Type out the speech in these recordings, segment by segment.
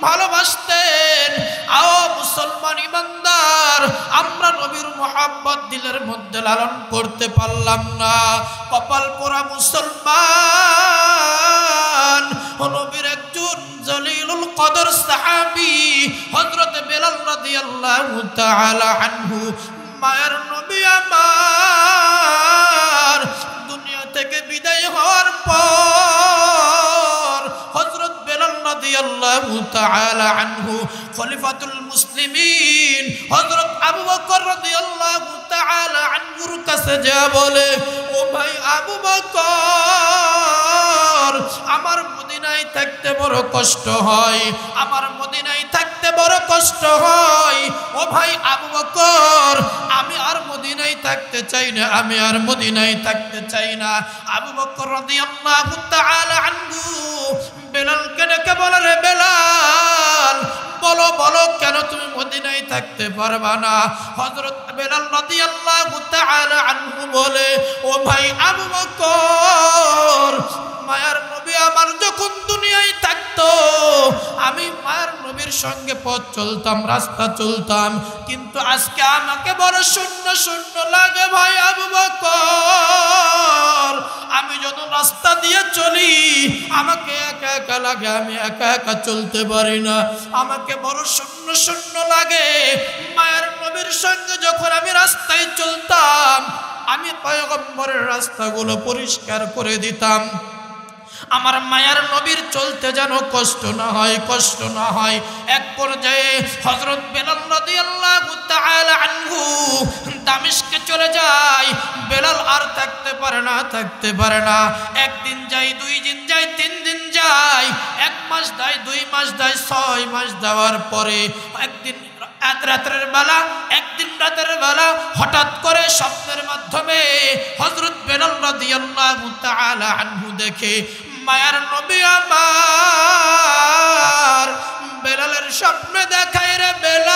ভালোবাসতেন। আও মুসলমান ইমানদার, আমরা নবীর মোহাব্বত দিলের মধ্যে লালন করতে পারলাম না। কপাল পোড়া মুসলমান। নবীর একজন জলিলুল কদর সাহাবী হযরত বেলাল রাদিয়াল্লাহু তাআলা আনহু, মায়ের নবী আমার দুনিয়া থেকে বিদায় হওয়ার পর হযরত বেলাল রাদিয়াল্লাহু তাআলা আনহু খলিফাতুল মুসলিমিন হযরত আবু বকর রাদিয়াল্লাহু তাআলা আনহুর কাছে যা বলে, ও ভাই আবু বকর, আমার মদিনায় থাকতে বড় কষ্ট হয়, আমার মদিনায় থাকতে বড় কষ্ট হয়। ও ভাই আবু বকর, আমি আর মদিনায় থাকতে চাই না, আমি আর মদিনায় থাকতে চাই না। আবু বকর রাদিয়াল্লাহু তাআলা আনহু বেলালকে ডেকে বলে, রে বেলাল, বলো বলো কেন তুমি মদিনায় থাকতে পারবা না? হযরত বেলাল রাদিয়াল্লাহু তাআলা আনহু বলে, ও ভাই আবু বকর, মায়ার নবী আমার যখন দুনিয়ায় থাকতো আমি মায়ার নবীর সঙ্গে পথ চলতাম, রাস্তা চলতাম, কিন্তু আজকে আমাকে বড় শূন্য শূন্য লাগে ভাই আবু বকর। আমি যত রাস্তা দিয়ে চলি আমাকে একা একা লাগে, আমি একা একা চলতে পারি না, আমাকে বড় শূন্য শূন্য লাগে। মায়ার নবীর সঙ্গে যখন আমি রাস্তায় চলতাম আমি পয়গম্বরের রাস্তাগুলো পরিষ্কার করে দিতাম, আমার মায়ার নবীর চলতে যেন কষ্ট না হয়, কষ্ট না হয়। এক পর্যায়ে হযরত বেলাল রাদিয়াল্লাহু তাআলা আনহু দামেস্কে চলে যায়। বেলাল আর থাকতে পারে না, থাকতে পারে না। একদিন যায়, দুই দিন যায়, তিন দিন যায়, এক মাস যায়, 2 মাস যায়, 6 মাস যাওয়ার পরে একদিন রাতের বেলা, একদিন রাতের বেলা হঠাৎ করে স্বপ্নের মাধ্যমে হযরত বেলাল রাদিয়াল্লাহু তাআলা আনহু দেখে মায়ার নবী আমার বেলালের স্বপ্নে দেখায়, রে বেলাল,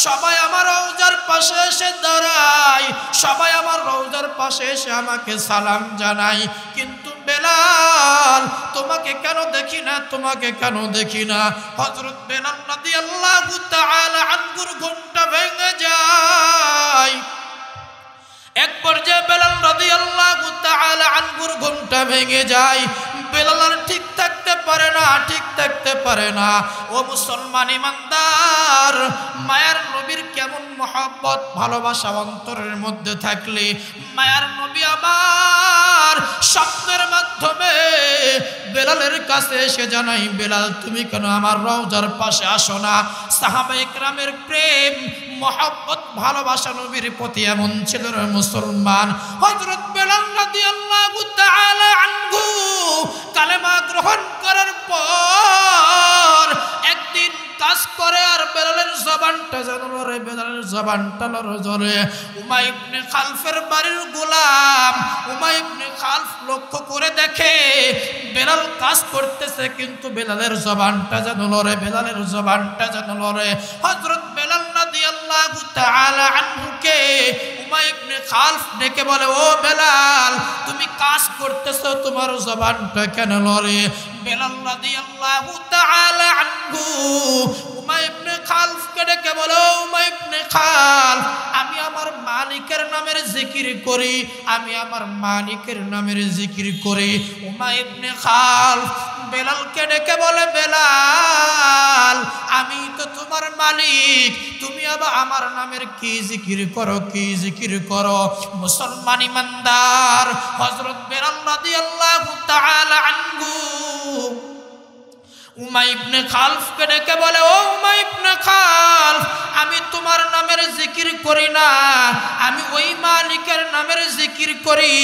সবাই আমার রওজার পাশে এসে দাঁড়ায়, সবাই আমার রওজার পাশে এসে আমাকে সালাম জানায়, কিন্তু বেলাল তোমাকে কেন দেখি না, তোমাকে কেন দেখি না? হযরত বেলাল রাদিয়াল্লাহু তাআলা আনহুর ঘুমটা ভেঙে যায়। এক পর্যায়ে বেলাল রাদিয়াল্লাহু তাআলা আনহুর ঘুমটা ভেঙে যায়। বেলাল আর ঠিক থাকতে পারে না, ঠিক থাকতে পারে না। ও মুসলমান ইমানদার, মায়ার নবীর কেমন মহব্বত ভালোবাসা অন্তরের মধ্যে থাকলে মায়ার নবী আমার স্বপ্নের মাধ্যমে বেলালের কাছে এসে জানাই, বেলাল তুমি কেন আমার রওজার পাশে আসো না? সাহাবায়ে কেরামের প্রেম মহব্বত ভালোবাসা নবীর প্রতি এমন ছিল রে মুসলমান। হযরত বেলাল রাদিয়াল্লাহু তাআলা আনহু কালেমা গ্রহণ করার পর একদিন কাজ করে আর বেলালের জবানটা জানলো রে, বেলালের জবানটা লড়ে। উমাই ইবনে খালফের বাড়ির গোলাম উমাই ইবনে খালফ লক্ষ্য করে দেখে বেলাল কাজ করতেছে, কিন্তু বেলালের জবানটা জানলো রে, বেলালের জবানটা জানলো রে। হযরত বেলাল রাদিয়াল্লাহু তাআলা আনহুকে উমাই ইবনে খালফ ডেকে বলে, ও বেলাল, তুমি কাজ করতেছো, তোমার জবানটা কেন লড়ে? বেলাল রাদিয়াল্লাহু তাআলা আনহু উমাই ইবনে খালফকে ডেকে বলে, ও উমাই ইবনে খালফ, আমি আমার মালিকের নামের জিকির করি, আমি আমার মালিকের নামের জিকির করি। উমাই ইবনে খালফ বেলালকে ডেকে বলে, বেলাল, আমি তো তোমার মালিক, তুমি আবার আমার নামের কি জিকির করো, কি জিকির করো? মুসলমান ইমানদার, হযরত বেলাল রাদিয়াল্লাহু তাআলা আনহু উমাই ইবনে খালফকে ডেকে বলে, ও উমাই ইবনে খালফ, আমি তোমার নামের জিকির করি না, আমি ওই মালিকের নামের জিকির করি।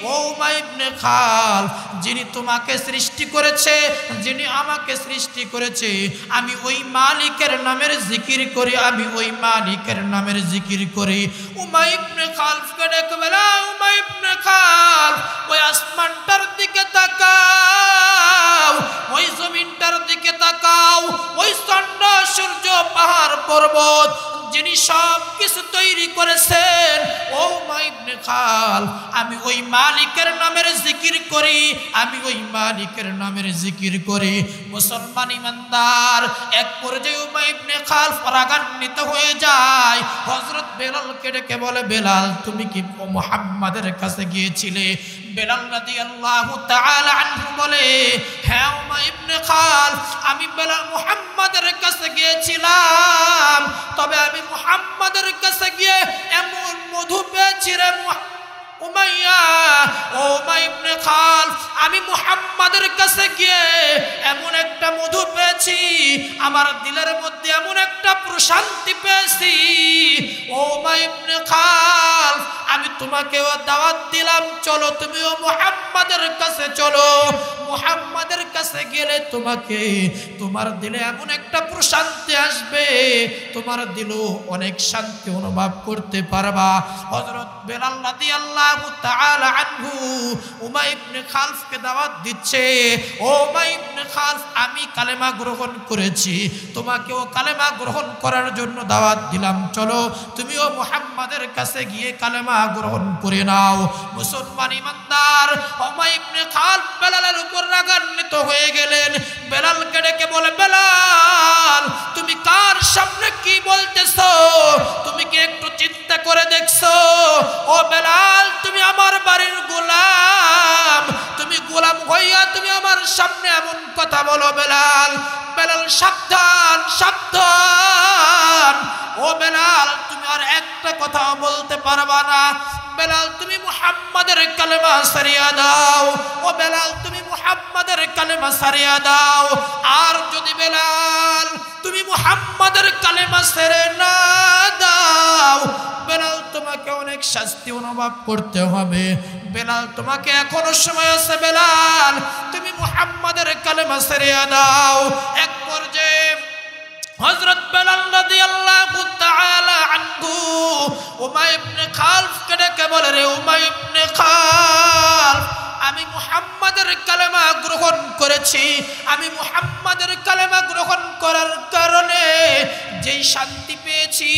ও উমাই ইবনে খালফ, যিনি তোমাকে সৃষ্টি করেছে, যিনি আমাকে সৃষ্টি করেছে, আমি ওই মালিকের নামের জিকির করি, আমি ওই মালিকের নামের জিকির করি। উমাই ইবনে খালফকে ডেকে বলে, উমাই ইবনে খালফ, ওই আসমানটার দিকে তাকাও, ওই জমিনটার দিকে তাকাও, ওই চন্দ্র সূর্য পাহাড় পর্বত যিনি সব কিছু তৈরি করেছেন, ও উমাই ইবনে খাল, আমি ওই মালিকের নামের জিকির করি, আমি ওই মালিকের নামের জিকির করি। মুসলমান ইমানদার, এক পর্যায়ে উমাইয়া ইবনে খালফ রাগান্বিত হয়ে যায়। হযরত বেলালকে ডেকে বলে, বেলাল তুমি কি মুহাম্মাদের কাছে গিয়েছিলে? বেলাল রাদিয়াল্লাহু তাআলা আনহু বলে, হ্যাঁ উমাইয়া ইবনে খালফ, আমি বেলাল মুহাম্মাদের কাছে গিয়েছিলাম, তবে আমি মুহাম্মাদের কাছে গিয়ে এমন মধু পেয়েছি রে উমাইয়া, ও উমাইয়া ইবনে খালফ, আমি মুহাম্মাদের কাছে গিয়ে এমন একটা মধু পেয়েছি, আমার দিলের মধ্যে এমন একটা প্রশান্তি পেয়েছি। ও উমাইয়া ইবনে খালফ, আমি তোমাকেও দাওয়াত দিলাম, চলো তুমিও মুহাম্মাদের কাছে চলো। মুহাম্মাদের কাছে গেলে তোমার দিলে এমন একটা প্রশান্তি আসবে, তোমার দিলও অনেক শান্তি অনুভব করতে পারবা। হযরত বেলাল রাদিয়াল্লাহু তাআলা আনহু উমাইয়া ইবনে খালফকে দাওয়াত দিচ্ছে, ও উমাইয়া ইবনে খালফ, আমি কালেমা গ্রহণ করেছি, তোমাকেও কালেমা গ্রহণ করার জন্য দাওয়াত দিলাম, চলো তুমিও মুহাম্মাদের কাছে গিয়ে কালেমা গ্রহণ করে নাও। মুসলমান ইমানদার, উমাইয়া ইবনে খালফ বেলালের উপর রাগান্বিত হয়ে গেলেন। বেলালকে ডেকে বলে, বেলাল তুমি কার সামনে কি বলতেছো? তুমি কি একটু চিন্তা করে দেখছো? ও বেলাল, তুমি আমার বাড়ির গোলাম, তুমি গোলাম হইয়া তুমি আমার সামনে এমন কথা বলো? বেলাল, বেলাল সাবধান সাবধান, ও বেলাল তুমি আর একটা কথাও বলতে পারবা না। বেলাল তুমি মুহাম্মাদের কালেমা সারিয়া দাও, ও বেলাল তুমি মুহাম্মাদের কালেমা সারিয়া দাও। আর যদি বেলাল তুমি মুহাম্মাদের কালেমা ছেড়ে না দাও, বেলাল তোমাকে অনেক শাস্তি অনুভব করতে হবে। বেলাল তোমাকে এখনো সময় আছে, বেলাল তুমি মুহাম্মাদের কালেমা সারিয়া দাও। এক পর্যায়ে হযরত বেলাল রাদিয়াল্লাহু তাআলা আনহু উমাইয়া ইবনে খালফকে ডেকে বলে, রে উমাইয়া ইবনে খালফ, আমি মুহাম্মাদের কালেমা গ্রহণ করেছি, আমি মুহাম্মাদের কালেমা গ্রহণ করার কারণে যেই শান্তি পেয়েছি,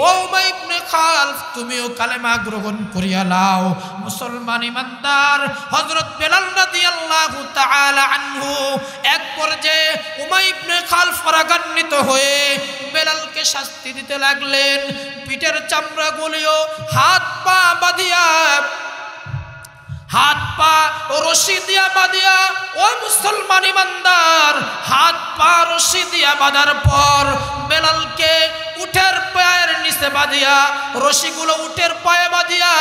ও উমাইয়া ইবনে খালফ তুমিও কালেমা গ্রহণ করিয়া নাও। মুসলমান ইমানদার, হযরত বেলাল রাদিয়াল্লাহু তাআলা আনহু এক পর্যায়ে উমাইয়া ইবনে খালফ রাগান্বিত হয়ে বেলালকে শাস্তি দিতে লাগলেন। পিঠের চামড়াগুলিও হাত পা বাঁধিয়া, হাত পা রশি দিয়া বাঁধিয়া, ও মুসলমান ইমানদার, হাত পা রশি দিয়া বাঁধার পর বেলালকে উটের পায়ের নিচে বাঁধিয়া, রশিগুলো উটের পায়ে বাঁধিয়া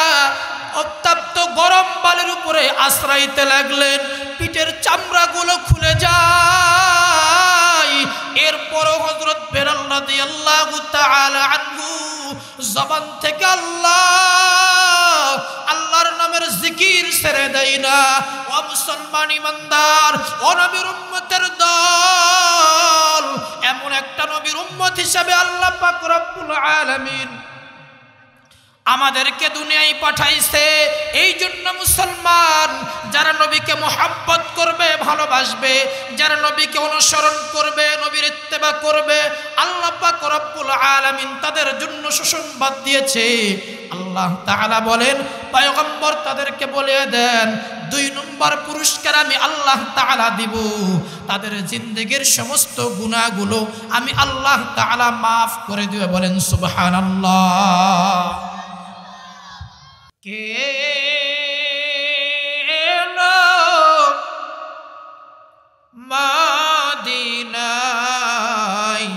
উত্তপ্ত গরম বালির উপরে আশ্রাইতে লাগলেন। পিঠের চামড়াগুলো খুলে যায়। এরপরও হযরত বেলাল রাদিয়াল্লাহু তাআলা আনহু জবান থেকে আল্লাহর নামের জিকির ছেড়ে দেয় না। ও মুসলমান ইমানদার, ও নবীর উম্মতের দল, এমন একটা নবীর উম্মত হিসেবে আল্লাহ পাক রব্বুল আলামিন আমাদেরকে দুনিয়ায় পাঠাইছে। এই জন্য মুসলমান যারা নবীকে মুহাব্বত করবে, ভালোবাসবে, যারা নবীকে অনুসরণ করবে, নবীর ইত্তেবা করবে, আল্লাহ পাক রব্বুল আলামিন তাদের জন্য সুসংবাদ দিয়েছে। আল্লাহ তাআলা বলেন, পয়গম্বর তাদেরকে বলে দেন, 2 নম্বর পুরস্কার আমি আল্লাহ তাআলা দিব, তাদের জিন্দেগীর সমস্ত গুনাহগুলো আমি আল্লাহ তাআলা মাফ করে দিব। বলেন সুবহানাল্লাহ। কে মদিনায়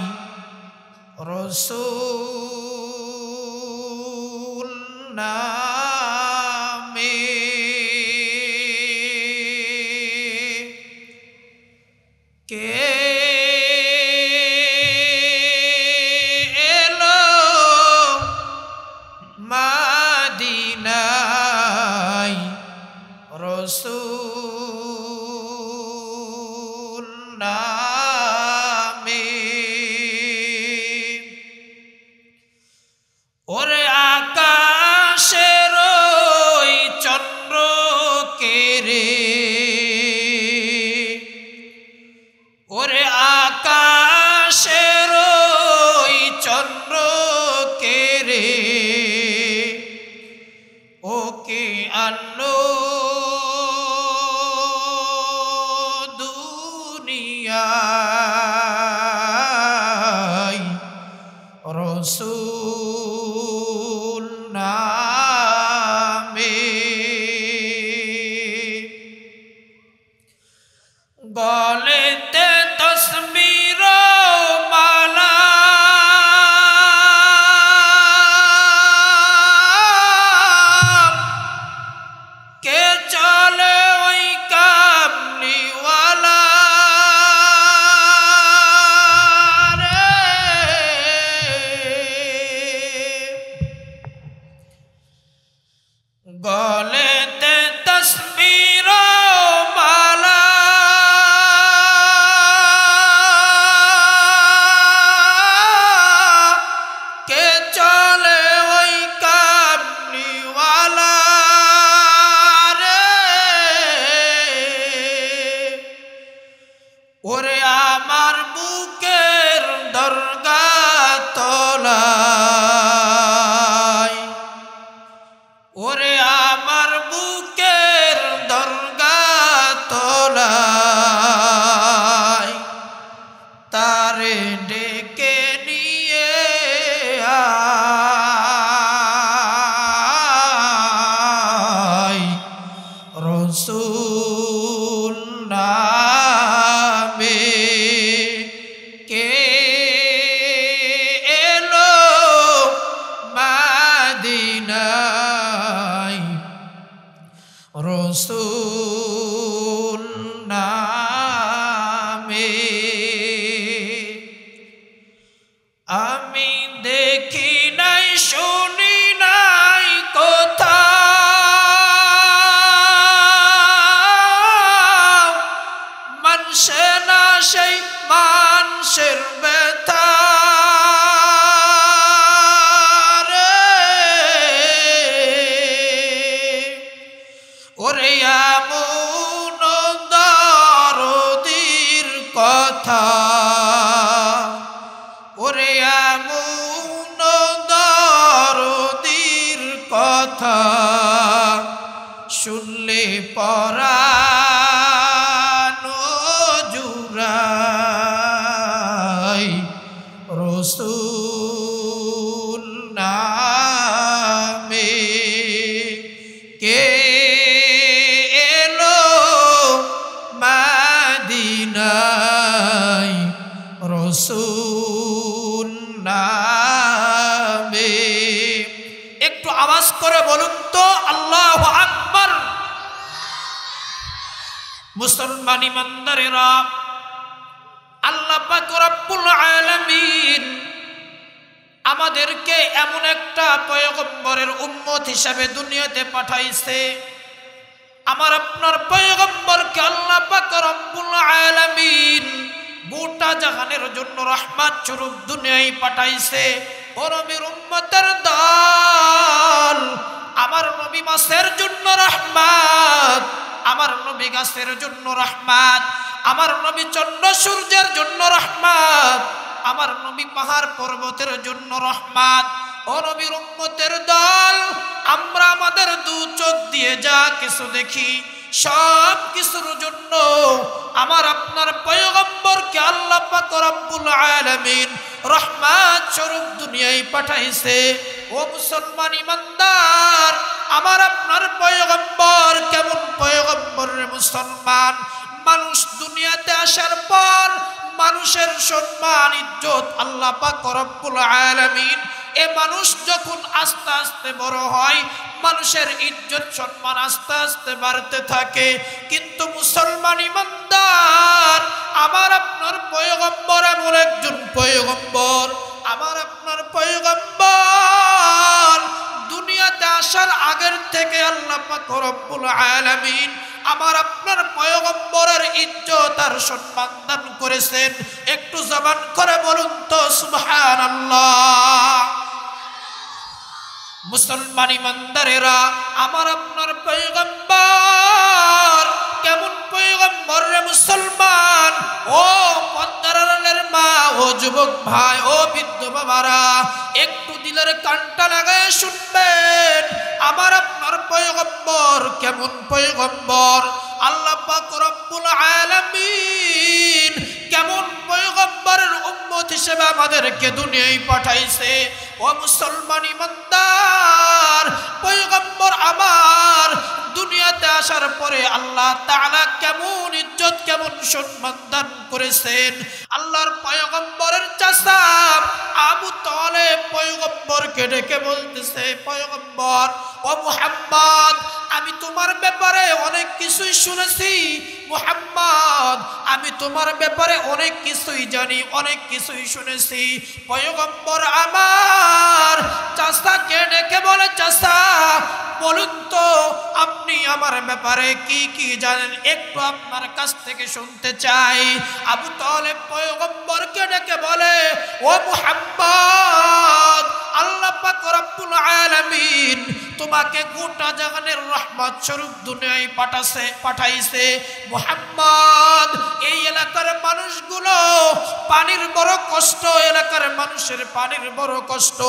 রাসূল নামে, কে মদিনায় রাসূল নামে, ওরে আকাশের ওই চন্দ্র কে রে, ওরে আকাশের ওই চন্দ্র কে রে, ও কে আনলো দুনিয়ায় রসূল নামে গলেতে তসবির মালা কে চলে ওই কামলিওয়ালা রে গলেতে তসবির মালা কে চলে ওই কামলিওয়ালা রে ওরে আমার বুকের দরগা তলায় ওরে আমার বুকের দরগা তলায় তারে ডেকে নিয়ে আয় রসূল নামে কে এলো মদিনায় রসূল নামে আমি দেখি নাই শুনি নাই কোথাও মানসে না সেই মানুষের ব্যথা রে ওরে এমন দরদির কথা ওরে এমন দরদির কথা শুনলে পরাণ জুড়াই রসূল নামে কে এলো মদিনায় রসূল নামে একটু আওয়াজ করে বলুন তো আল্লাহু আকবার। মুসলমান ইমানদারেরা আল্লাহ পাক রব্বুল আলামিন আমাদেরকে এমন একটা পয়গম্বরের উম্মত হিসাবে দুনিয়াতে পাঠাইছে। আমার আপনার পয়গম্বরকে আল্লাহ পাক রব্বুল আলামিন গোটা জাহানের জন্য রহমত স্বরূপ দুনিয়ায় পাঠাইছে। ও নবীর উম্মতের দল, আমার নবী মাসের জন্য রহমত, আমার নবী গাছের জন্য রহমত, আমার নবী চন্দ্র সূর্যের জন্য রহমত, আমার নবী পাহাড় পর্বতের জন্য রহমত। ও নবীর উম্মতের দল, আমরা আমাদের দু চোখ দিয়ে যা কিছু দেখি সব কিছুর জন্য আমার আপনার পয়গম্বরকে আল্লাহ পাক রব্বুল আলামিন রহমত স্বরূপ দুনিয়ায় পাঠাইছে। ও মুসলমান ইমানদার, আমার আপনার পয়গম্বর কেমন পয়গম্বর রে মুসলমান? মানুষ দুনিয়াতে আসার পর মানুষের সম্মান ইজ্জত আল্লাহ পাক রব্বুল আলামিন, এ মানুষ যখন আস্তে আস্তে বড় হয় মানুষের ইজ্জত সম্মান আস্তে আস্তে বাড়তে থাকে। কিন্তু মুসলমান ইমানদার, আমার আপনার পয়গম্বর এমন একজন পয়গম্বর, আমার আপনার পয়গম্বর দুনিয়াতে আসার আগের থেকে আল্লাহ পাক রব্বুল আলামিন আমার আপনার পয়গম্বরের ইজ্জত আর সম্মান দান করেছেন। একটু জবান করে বলুন তো সুবহানাল্লাহ। মুসলমান ইমানদারেরা, আমার আপনার পয়গম্বর কেমন পয়গম্বর রে মুসলমান? ও পদ্মার আড়ালের মা, ও যুবক ভাই, ও বৃদ্ধ বাবারা, একটু দিলের কানটা লাগায় শুনবেন। আমার আপনার পয়গম্বর কেমন পয়গম্বর, আল্লাহ পাক রব্বুল আলামিন কেমন পয়গম্বরের উম্মত হিসেবে আমাদেরকে দুনিয়ায় পাঠাইছে। ও মুসলমান ইমানদার, পয়গম্বর আমার দুনিয়াতে আসার পরে আল্লাহ তাআলা কেমন ইজ্জত কেমন সম্মান দান করেছেন। আল্লাহর পয়গম্বরের চাচা আবু তালেব পয়গম্বরকে ডেকে বলতেছে, পয়গম্বর ও মুহাম্মদ, আমি তোমার ব্যাপারে অনেক কিছুই শুনেছি। মুহাম্মদ, আমি তোমার ব্যাপারে অনেক কিছুই জানি, অনেক কিছুই শুনেছি। পয়গম্বর আমার চাচাকে ডেকে বলে, চাচা বলুন তো আপনি আমার ব্যাপারে কি কি জানেন, একটু আপনার কাছ থেকে শুনতে চাই। আবু তালেব পয়গম্বরকে ডেকে বলে, ও মুহাম্মদ, আল্লাহ পাক রব্বুল আলামিন তোমাকে গোটা জাহানের রহমত স্বরূপ দুনিয়ায় পাঠাইছে। মুহাম্মদ, এই এলাকার মানুষগুলো পানির বড় কষ্ট, এলাকার মানুষের পানির বড় কষ্ট।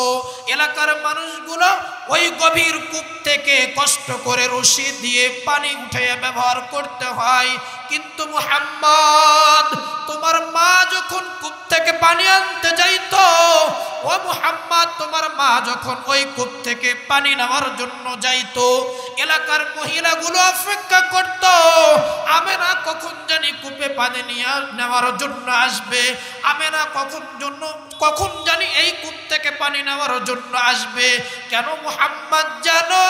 এলাকার মানুষগুলো ওই গভীর কূপ থেকে কষ্ট করে রশি দিয়ে পানি উঠিয়ে ব্যবহার করতে হয়। কিন্তু মুহাম্মদ, তোমার মা যখন কূপ থেকে পানি আনতে যাইতো, ও মুহাম্মদ, তোমার মা যখন ওই কূপ থেকে পানি নেওয়ার জন্য যাইতো, এলাকার মহিলাগুলো অপেক্ষা করত, আমেনা কখন জানি কূপে পানি নিয়ে নেওয়ার জন্য আসবে, আমেনা কখন জানি এই কূপ থেকে পানি নেওয়ার জন্য আসবে। কেন মুহাম্মদ জানো,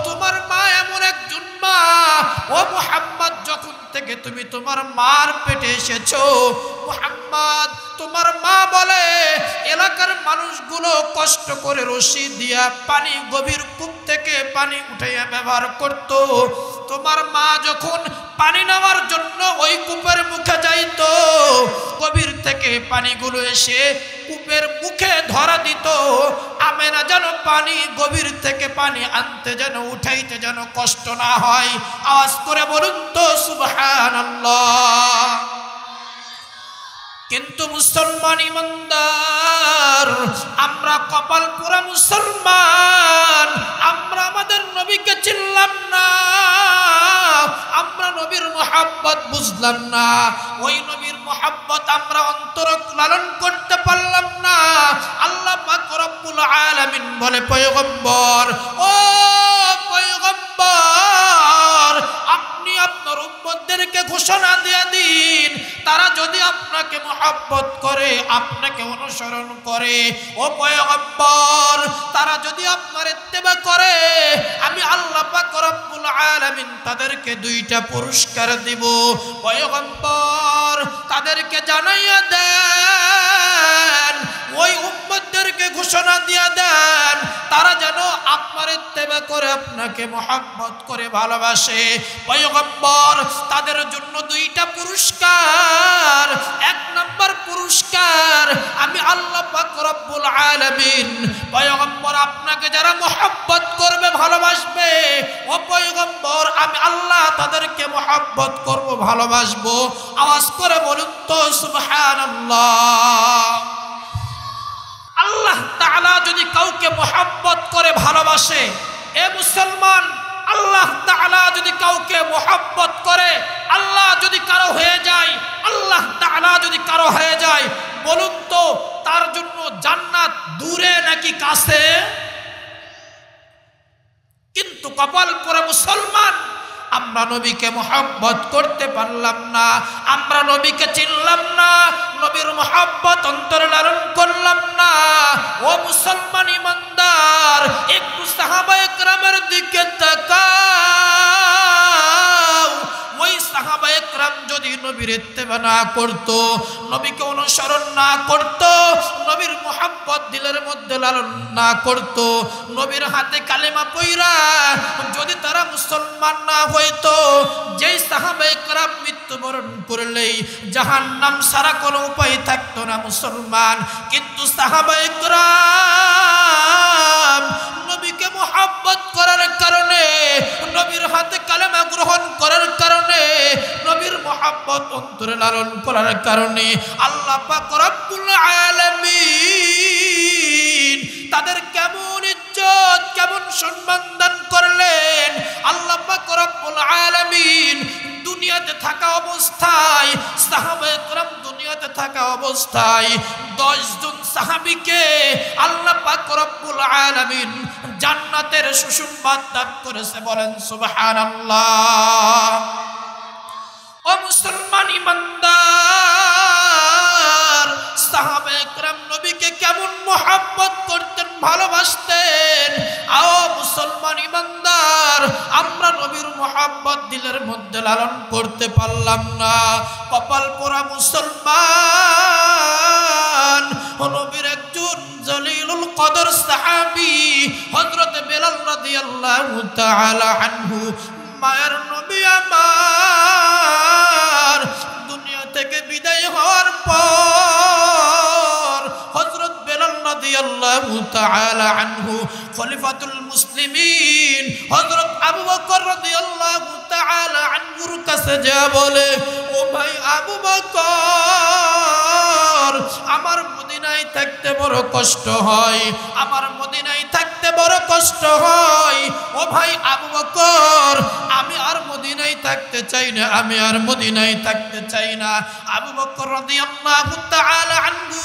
তোমার মা এমন একজন মা, ও মুহাম্মদ, যখন থেকে তুমি তোমার মার পেটে এসেছো, মুহাম্মদ, তোমার মা বলে এলাকার মানুষগুলো কষ্ট করে রশি দিয়া পানি গভীর কূপ থেকে পানি উঠাইয়া ব্যবহার করত। তোমার মা যখন পানি নেওয়ার জন্য ওই কূপের মুখে যাইতো, গভীর থেকে পানিগুলো এসে কূপের মুখে ধরা দিত। আমেনা যেন পানি গভীর থেকে পানি আনতে যেন উঠাইতে যেন কষ্ট না হয়। আওয়াজ করে বলুন তো সুবহানাল্লাহ। কিন্তু মুসলমান ইমানদার, আমরা কপাল পুরা মুসলমান, আমরা আমাদের নবীকে চিনলাম না, আমরা নবীর মুহাব্বত বুঝলাম না, ওই নবীর মুহাব্বত আমরা অন্তর লালন করতে পারলাম না। আল্লাহ পাক রব্বুল আলামিন বলে, পয়গম্বর, ও পয়গম্বর, আপনি আপনার উম্মতদেরকে ঘোষণা দিয়ে দিন, তারা যদি আপনাকে মুহাব্বত করে, আপনাকে অনুসরণ করে, ও পয়গম্বর, তারা যদি আপনার ইত্তেবা করে, আমি আল্লাহ পাক রব্বুল আলামিন তাদেরকে দুইটা পুরস্কার দিব। পয়গম্বর তাদেরকে জানাইয়া দেন, ওই উম্মতদেরকে ঘোষণা দিয়ে দেন, তারা যেন আপনার ইত্তেবা করে, আপনাকে মুহাব্বত করে ভালোবাসে। পয়গম্বর তাদের জন্য দুইটা পুরস্কার। এক নম্বর পুরস্কার, আমি আল্লাহ পাক রব্বুল আলামিন, পয়গম্বর আপনাকে যারা মুহাব্বত করবে ভালোবাসবে, ও পয়গম্বর আমি আল্লাহ তাদেরকে মুহাব্বত করব ভালোবাসবো। আওয়াজ করে বলুন তো সুবহানাল্লাহ। আল্লাহ তাআলা যদি কাউকে মুহাব্বত করে ভালোবাসে, এ মুসলমান, আল্লাহ তাআলা যদি কাউকে মুহাব্বত করে, আল্লাহ যদি কারো হয়ে যায়, আল্লাহ তাআলা যদি কারো হয়ে যায়, বলুন তো তার জন্য জান্নাত দূরে নাকি কাছে? কিন্তু কপাল পরে মুসলমান, আমরা নবীকে মুহাব্বত করতে পারলাম না, আমরা নবীকে চিনলাম না, নবীর মুহাব্বত অন্তরে লালন করলাম না। ও মুসলমান ইমানদার, একটু সাহাবায়ে কেরামের দিকে তাকাও। ওই সাহাবায়ে কেরাম যদি নবীর ইত্তেবা না করত, নবীকে অনুসরণ না করত, নবীর মুহাব্বত দিলের মধ্যে লালন না করত, নবীর হাতে কালেমা পয়রা যদি তারা মুসলমান না হইতো, যেই সাহাবায়ে কেরাম মৃত্যুবরণ করলেই জাহান্নাম ছাড়া কোনো উপায় থাকতো না মুসলমান। কিন্তু সাহাবায়ে কেরাম নবীকে মুহাব্বত করার কারণে, নবীর হাতে কালেমা গ্রহণ করার কারণে, নবীর মুহাব্বত অন্তরে লালন করার কারণে আল্লাহ পাক রব্বুল আলামিন তাদের কেমন ইজ্জত কেমন সম্মান দান করলেন। আল্লাহ অবস্থায় 10 জন সাহাবীকে আল্লাহ পাক রব্বুল আলামিন জান্নাতের সুসংবাদ দান করেছে। বলেন সুবহানাল্লাহ। ও মুসলমান ইমানদার, সাহাবায়ে কেরাম নবীকে কেমন মহব্বত করতেন, ভালোবাসতেন। আও মুসলমান ইমানদার, আমরা নবীর মহব্বত দিলের মধ্যে লালন করতে পারলাম না। কপাল পোড়া মুসলমান। নবীর একজন জলিলুল কদর সাহাবী হযরত বেলাল রাদিয়াল্লাহু তাআলা আনহু, মায়ের নবী আমার দুনিয়া থেকে বিদায় হওয়ার পর হযরত বেলাল রাদিয়াল্লাহু তাআলা আনহু খলিফাতুল মুসলিমিন হযরত আবু বকর রাদিয়াল্লাহু তাআলা আনহুর কাছে যা বলে, ও ভাই আবু বকর, আমার মদিনায় থাকতে বড় কষ্ট হয়, আমার মদিনায় থাকতে বড় কষ্ট হয়। ও ভাই আবু বকর, আমি আর মদিনায় থাকতে চাই না, আমি আর মদিনায় থাকতে চাই না। আবু বকর রাদিয়াল্লাহু তাআলা আনহু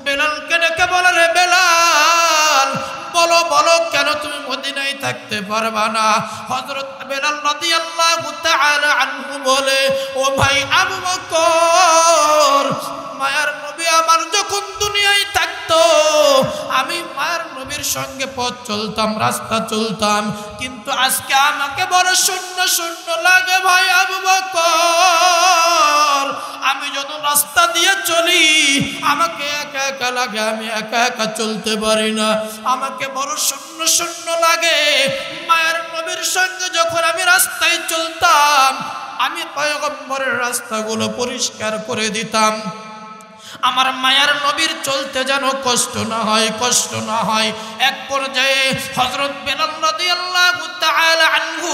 বেলালকে ডেকে বলে, রে বেলাল, বলো বলো কেন তুমি মদিনায় থাকতে পারবা না? হযরত বেলাল রাদিয়াল্লাহু তাআলা আনহু বলে, ও ভাই আবু বকর, মায়ার নবী আমার যখন দুনিয়ায় থাকতো আমি মায়ার নবীর সঙ্গে পথ চলতাম, রাস্তা চলতাম, কিন্তু আজকে আমাকে বড় শূন্য শূন্য লাগে ভাই আবু বকর। আমি যত রাস্তা দিয়ে চলি আমাকে একা একা লাগে, আমি একা একা চলতে পারি না, আমাকে বড় শূন্য শূন্য লাগে। মায়ের নবীর সঙ্গে যখন আমি রাস্তায় চলতাম আমি পয়গম্বরের রাস্তাগুলো পরিষ্কার করে দিতাম, আমার মায়ার নবীর চলতে যেন কষ্ট না হয়, কষ্ট না হয়। এক পর্যায়ে হযরত বেলাল রাদিয়াল্লাহু তাআলা আনহু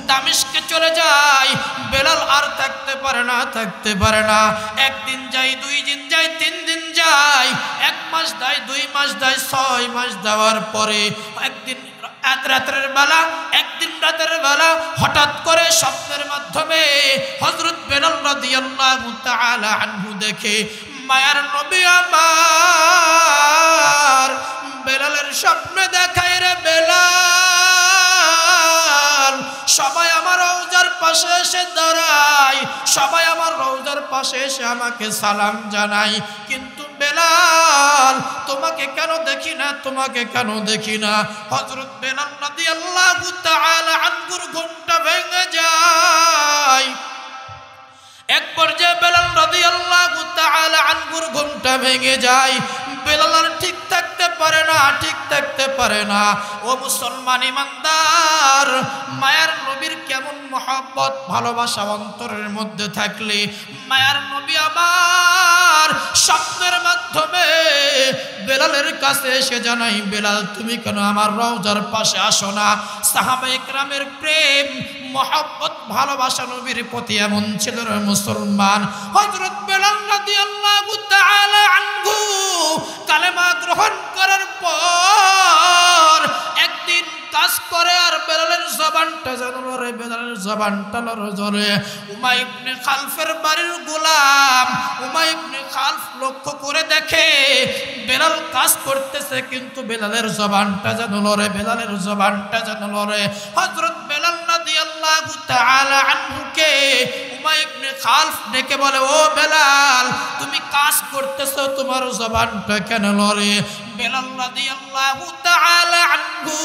দামেস্কে চলে যায়। বেলাল আর থাকতে পারে না, থাকতে পারে না। একদিন যায়, 2 দিন যায়, 3 দিন যায়, 1 মাস যায়, 2 মাস যায়, 6 মাস যাওয়ার পরে একদিন রাতের বেলা, একদিন রাতের বেলা হঠাৎ করে স্বপ্নের মাধ্যমে হযরত বেলাল রাদিয়াল্লাহু তাআলা আনহু দেখে মায়ার নবী আমার বেলালের স্বপ্নে দেখায়, রে বেলাল, সবাই আমার রওজার পাশে এসে দাঁড়ায়, সবাই আমার রওজার পাশে এসে আমাকে সালাম জানায়, কিন্তু বেলাল তোমাকে কেন দেখি না, তোমাকে কেন দেখি না? হযরত বেলাল রাদিয়াল্লাহু তাআলা আনহুর ঘুমটা ভেঙে যায়। এক পর্যায়ে বেলাল রাদিয়াল্লাহু তাআলা আনহুর ঘুমটা ভেঙে যায়। বেলাল আর ঠিক থাকতে পারে না, ঠিক থাকতে পারে না। ও মুসলমান ইমানদার, মায়ার নবীর কেমন মহব্বত ভালোবাসা অন্তরের মধ্যে থাকলে মায়ার নবী আবার স্বপ্নের মাধ্যমে বেলালের কাছে এসে জানাই, বেলাল তুমি কেন আমার রওজার পাশে আসো না? সাহাবায়ে কেরামের প্রেম মহব্বত ভালোবাসা নবীর প্রতি এমন ছিল রে মুসলমান। হযরত বেলাল রাদিয়াল্লাহু তাআলা আনহু কালেমা গ্রহণ করার পর একদিন কাজ করে আর বেলালের জবানটা জানো রে, বেলালের জবানটা নড়ে। উমাইয়া ইবনে খালফের বাড়ির গোলাম উমাইয়া ইবনে খালফ লক্ষ্য করে দেখে বেলাল কাজ করতেছে, কিন্তু বেলালের জবানটা জানো নড়ে, বেলালের জবানটা জানো নড়ে। হযরত বেলাল রাদিয়াল্লাহু তাআলা আনহুকে উমাইয়া ইবনে খালফ ডেকে বলে, ও বেলাল, তুমি কাজ করতেছো, তোমার জবানটা কেন নড়ে? বেলাল রাদিয়াল্লাহু তাআলা আনহু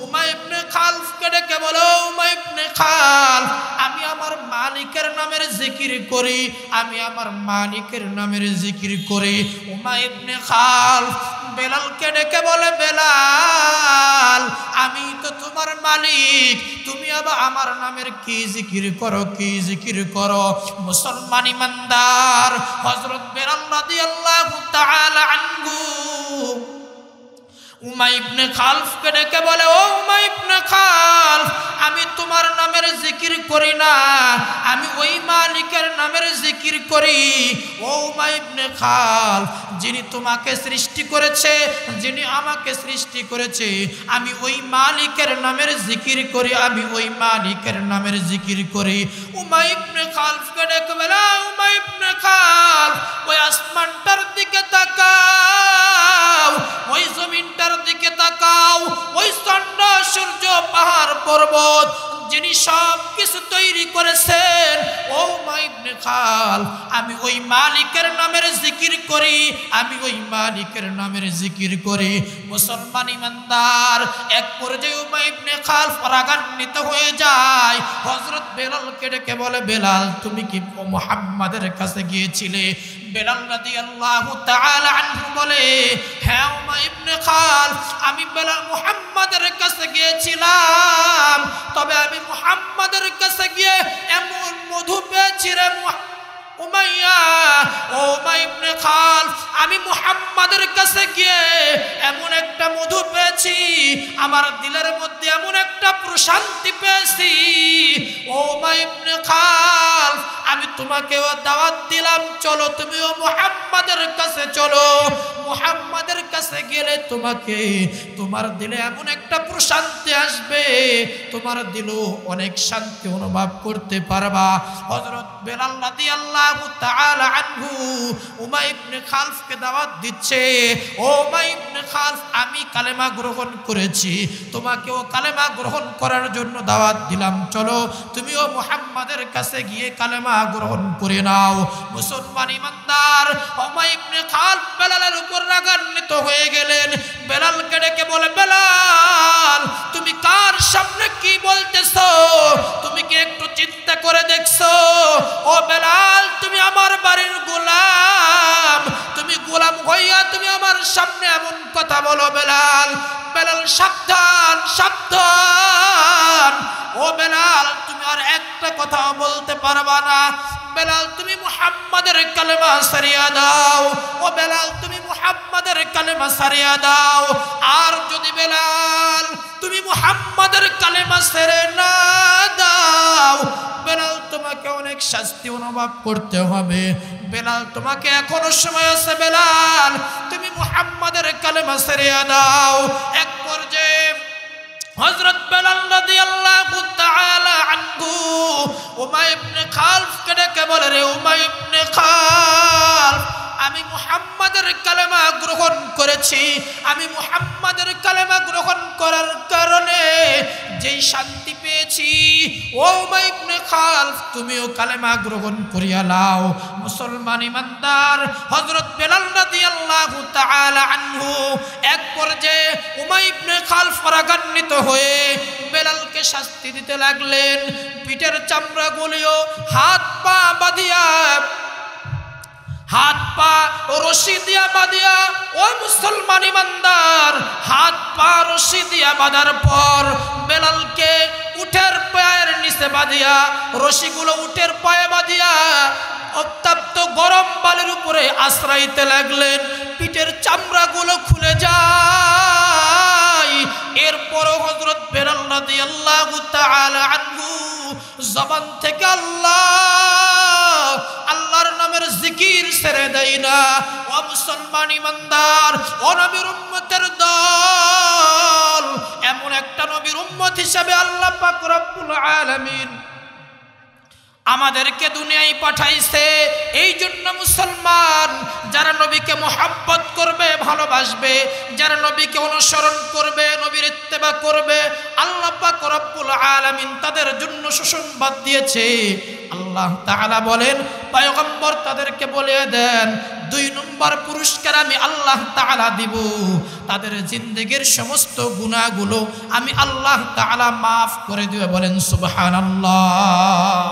উমাইয়া ইবনে খালফকে ডেকে বলে, ও উমাইয়া ইবনে খালফ, আমি আমার মালিকের নামের জিকির করি, আমি আমার মালিকের নামের জিকির করি। উমাইয়া ইবনে খালফ বেলালকে ডেকে বলে, বেলাল, আমি তো তোমার মালিক, তুমি আবার আমার নামের কি জিকির করো, কি জিকির করো? মুসলমান ইমানদার, হযরত বেলাল রাদিয়াল্লাহু তাআলা আনহু উমাইয়া ইবনে খালফকে ডেকে বলে, ও উমাইয়া ইবনে খালফ, আমি তোমার নামের জিকির করি না, আমি ওই মালিকের নামের জিকির করি। ও উমাইয়া ইবনে খালফ, যিনি তোমাকে সৃষ্টি করেছে, যিনি আমাকে সৃষ্টি করেছে, আমি ওই মালিকের নামের জিকির করি, আমি ওই মালিকের নামের জিকির করি। উমাইয়া ইবনে খালফকে ডেকে বলে, উমাইয়া ইবনে খালফ, ওই আসমানটার দিকে তাকাও, ওই জমিনটার দিকে তাকাও, ওই চন্দ্র সূর্য পাহাড় পর্বত যিনি সব কিছু তৈরি করেছেন, ও উমাইয়া ইবনে খালফ, আমি ওই মালিকের নামের জিকির করি, আমি ওই মালিকের নামের জিকির করি। মুসলমান ইমানদার, এক পর্যায়ে উমাইয়া ইবনে খালফ রাগান্বিত হয়ে যায়। হযরত বেলালকে ডেকে বলে, বেলাল, তুমি কি মুহাম্মাদের কাছে গিয়েছিলে? বেলাল রাদিয়াল্লাহু তাআলা আনহু বলে, হ্যাঁ উমাইয়া ইবনে খালফ, আমি বেলাল মুহাম্মাদের কাছে গিয়েছিলাম, তবে আমি মুহাম্মাদের কাছে গিয়ে এমন মধু পেয়েছি রে উমাইয়া, ও উমাইয়া ইবনে খালফ, আমি মুহাম্মাদের কাছে গিয়ে এমন একটা মধু পেয়েছি, আমার দিলের মধ্যে এমন একটা প্রশান্তি পেয়েছি। ও উমাইয়া ইবনে খালফ, আমি তোমাকেও দাওয়াত দিলাম, চলো তুমিও মুহাম্মাদের কাছে চলো। মুহাম্মাদের কাছে গেলে তোমাকে, তোমার দিলে এমন একটা প্রশান্তি আসবে, তোমার দিলেও অনেক শান্তি অনুভব করতে পারবা। হযরত বেলাল রাদিয়াল্লাহু তাআলা আনহু উমাইয়া ইবনে খালফকে দাওয়াত দিচ্ছে, ও উমাইয়া ইবনে খালফ, আমি কালেমা গ্রহণ করেছি, তোমাকেও কালেমা গ্রহণ করার জন্য দাওয়াত দিলাম, চলো তুমিও মুহাম্মাদের কাছে গিয়ে কালেমা গ্রহণ করে নাও। মুসলমান ইমানদার, উমাইয়া ইবনে খালফ বেলালের উপর রাগান্বিত হয়ে গেলেন। বেলালকে ডেকে বলে, বেলাল, তুমি কার সামনে কি বলতেছো? তুমি কি একটু চিন্তা করে দেখছো? ও বেলাল, তুমি আমার বাড়ির গোলাম, তুমি গোলাম হইয়া তুমি আমার সামনে এমন কথা বলো? বেলাল, বেলাল, সাবধান সাবধান। ও বেলাল, তুমি আর একটা কথা বলতে পারবা না। বেলাল, তুমি মুহাম্মাদের কালেমা সারিয়া দাও। ও বেলাল, তুমি মুহাম্মাদের কালেমা সারিয়া দাও। আর যদি বেলাল তুমি মুহাম্মাদের কালেমা ছেড়ে না দাও, বেলাল তোমাকে অনেক শাস্তি অনুভব করতে হবে। বেলাল, তোমাকে এখনো সময় আছে, বেলাল তুমি মুহাম্মাদের কালেমা সারিয়া দাও। এক পর্যায়ে হযরত বেলাল রাদিয়াল্লাহু তাআলা আনহু উমাইয়া ইবনে খালফকে ডেকে বলে, রে উমাইয়া ইবনে খালফ, আমি মুহাম্মাদের কালেমা গ্রহণ করেছি, আমি মুহাম্মাদের কালেমা গ্রহণ করার কারণে যেই শান্তি পেয়েছি, ও উমাইয়া ইবনে খালফ, তুমিও কালেমা গ্রহণ করিয়া নাও। মুসলমান ইমানদার, হযরত বেলাল রাদিয়াল্লাহু তাআলা আনহু এক পর্যায়ে উমাইয়া ইবনে খালফ রাগান্বিত হয়ে বেলালকে শাস্তি দিতে লাগলেন। পিঠের চামড়াগুলিও হাত পা বাঁধিয়া, হাত পা রশি দিয়া বাঁধিয়া, ও মুসলমান ইমানদার, হাত পা রশি দিয়া বাঁধার পর বেলালকে উটের পায়ের নিচে বাঁধিয়া, রশিগুলো উটের পায়ে বাঁধিয়া উত্তপ্ত গরম বালির উপরে আশ্রাইতে লাগলেন। পিঠের চামড়াগুলো খুলে যায়। এরপরও হযরত বেলাল রাদিয়াল্লাহু তাআলা আনহু জবান থেকে আল্লাহর নামের জিকির ছেড়ে দেয় না। ও মুসলমান ইমানদার, ও নবীর উম্মতের দল, এমন একটা নবীর উম্মত হিসেবে আল্লাহ পাক রব্বুল আলামিন আমাদেরকে দুনিয়ায় পাঠাইছে। এই জন্য মুসলমান যারা নবীকে মুহাব্বত করবে, ভালোবাসবে, যারা নবীকে অনুসরণ করবে, নবীর ইত্তেবা করবে, আল্লাহ পাক রব্বুল আলামিন তাদের জন্য সুসংবাদ দিয়েছে। আল্লাহ তাআলা বলেন, পয়গম্বর তাদেরকে বলে দেন, 2 নম্বর পুরস্কার আমি আল্লাহ তাআলা দিব, তাদের জিন্দেগীর সমস্ত গুনাহগুলো আমি আল্লাহ তাআলা মাফ করে দিব। বলেন সুবহানাল্লাহ।